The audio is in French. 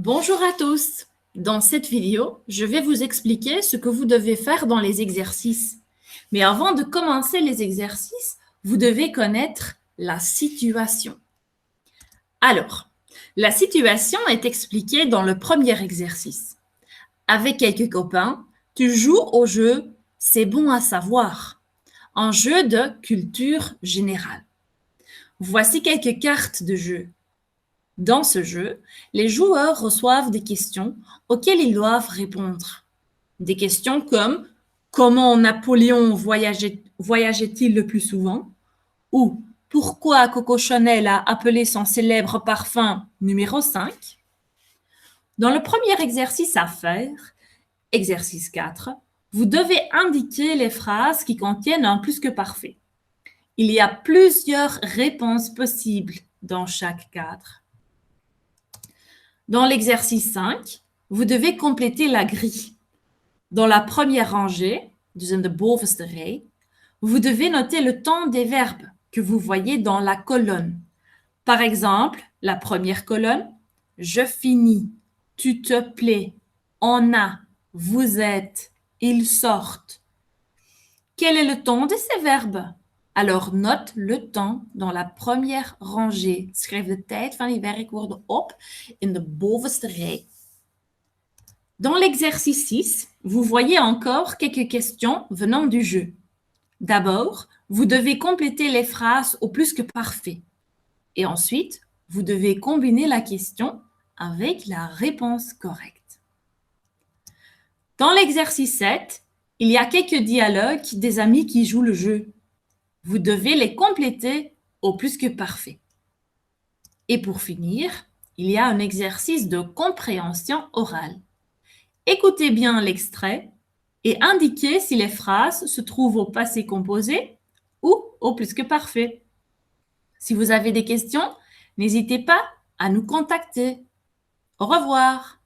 Bonjour à tous. Dans cette vidéo, je vais vous expliquer ce que vous devez faire dans les exercices. Mais avant de commencer les exercices, vous devez connaître la situation. Alors, la situation est expliquée dans le premier exercice. Avec quelques copains, tu joues au jeu C'est bon à savoir, un jeu de culture générale. Voici quelques cartes de jeu. Dans ce jeu, les joueurs reçoivent des questions auxquelles ils doivent répondre. Des questions comme comment Napoléon voyageait-il le plus souvent ou pourquoi Coco Chanel a appelé son célèbre parfum numéro 5. Dans le premier exercice à faire, exercice 4, vous devez indiquer les phrases qui contiennent un plus que parfait. Il y a plusieurs réponses possibles dans chaque cadre. Dans l'exercice 5, vous devez compléter la grille. Dans la première rangée, dus in de bovenste rij, vous devez noter le temps des verbes que vous voyez dans la colonne. Par exemple, la première colonne, je finis, tu te plais, on a, vous êtes, ils sortent. Quel est le temps de ces verbes? Alors note le temps dans la première rangée. Schrijf de tijd van die werkwoorden op in de bovenste rij. Dans l'exercice 6, vous voyez encore quelques questions venant du jeu. D'abord, vous devez compléter les phrases au plus que parfait. Et ensuite, vous devez combiner la question avec la réponse correcte. Dans l'exercice 7, il y a quelques dialogues des amis qui jouent le jeu. Vous devez les compléter au plus que parfait. Et pour finir, il y a un exercice de compréhension orale. Écoutez bien l'extrait et indiquez si les phrases se trouvent au passé composé ou au plus que parfait. Si vous avez des questions, n'hésitez pas à nous contacter. Au revoir.